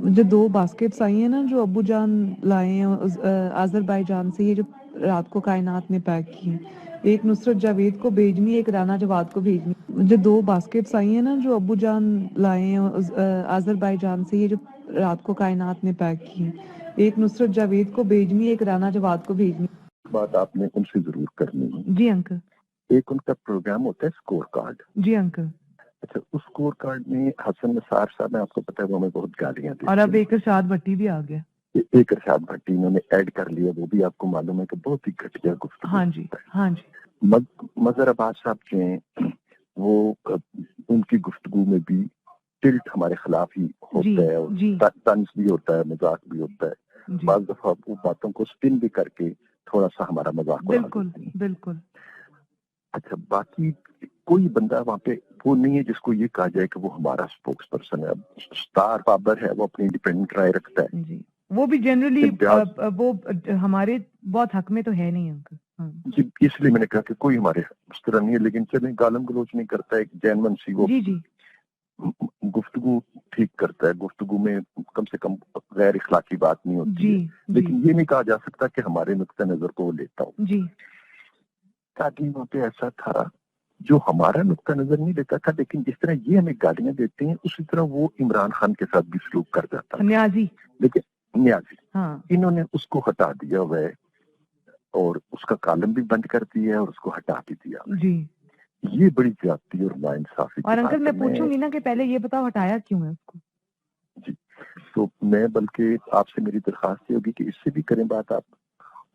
जो 2 बास्केट्स आई हैं ना जो अब्बू जान लाए हैं आज़रबाईजान से, ये जो रात को कायनात ने पैक की हैं, एक नुसरत जावेद को भेजनी है, एक राना जवाद को भेजनी। जो 2 बास्केट्स आई हैं ना जो अब्बू जान लाए हैं आज़रबाईजान से, ये जो रात को कायनात ने पैक की हैं, एक नुसरत जावेद को भेजनी है, एक राना जवाद को भेजनी। बात आपने उनसे जरूर करनी है। जी अंकल। एक उनका प्रोग्राम होता है स्कोर कार्ड। जी अंकल। अच्छा, उस स्कोर कार्ड में हसन निसार साहब ने, आपको पता है, वो हमें बहुत गालियां देते हैं। और अब एक इरशाद भट्टी भी आ गया। एक इरशाद भट्टी इन्होंने ऐड कर लिया, वो भी आपको मालूम है कि बहुत ही घटिया गुफ्तगू। हाँ जी, हाँ जी। मजहर अब्बास साहब जो हैं वो उनकी गुफ्तगू में भी टिल्ट हमारे खिलाफ ही होता है, और तंज भी होता है, मजाक भी होता है। बाज़ दफा वो बातों को स्पिन भी करके थोड़ा सा हमारा मजाक उड़ा देते हैं। बिल्कुल। अच्छा, बाकी कोई बंदा वहाँ पे वो नहीं है जिसको ये कहा जाए कि वो हमारा स्पोक्स पर्सन है। अब स्टार पावर है, वो अपनी इंडिपेंडेंट राय रखता है जी। वो भी जनरली वो हमारे बहुत हक में तो है नहीं अंकल। जी, इसलिए मैंने कहा कि कोई हमारे उस तरह नहीं है, लेकिन चलें, गालम गलोच नहीं करता है, एक जैनवन सी वो जी गुफ्तगू ठीक करता है, गुफ्तगू में कम से कम गैर इखलाकी बात नहीं होती है। लेकिन ये नहीं कहा जा सकता कि हमारे नुक्ता नजर को वो लेता हो जी। ताकि वहाँ पे ऐसा था जो हमारा नुक्ता नजर नहीं लेता था, लेकिन जिस तरह ये हमें गालियां देते हैं उसी तरह वो इमरान खान के साथ भी सलूक कर जाता है। न्याजी। लेकिन न्याजी, हाँ। इन्होंने उसको हटा दिया हुआ है और उसका कॉलम भी बंद कर दिया है और उसको हटा भी दिया जी। ये बड़ी ज्यादती और नाइंसाफी। और अंकल मैं पूछूंगी ना कि पहले ये बताओ हटाया क्यों है उसको। जी, तो मैं बल्कि आपसे मेरी दरखास्त ये होगी कि इससे भी करें बात आप,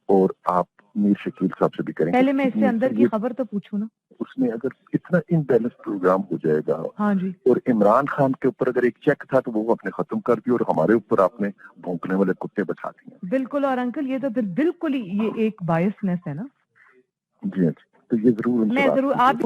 और आप मीर शकील साहब से भी करें। पहले मैं इससे अंदर की खबर तो पूछूं ना। उसमें अगर इतना इनबैलेंस प्रोग्राम हो जाएगा, हाँ जी, और इमरान खान के ऊपर अगर एक चेक था तो वो अपने खत्म कर दिया और हमारे ऊपर आपने भौंकने वाले कुत्ते बैठा दिए। बिल्कुल। और अंकल ये तो बिल्कुल ही ये एक बायसनेस है ना। जी, तो ये जरूर मैं जरूर आप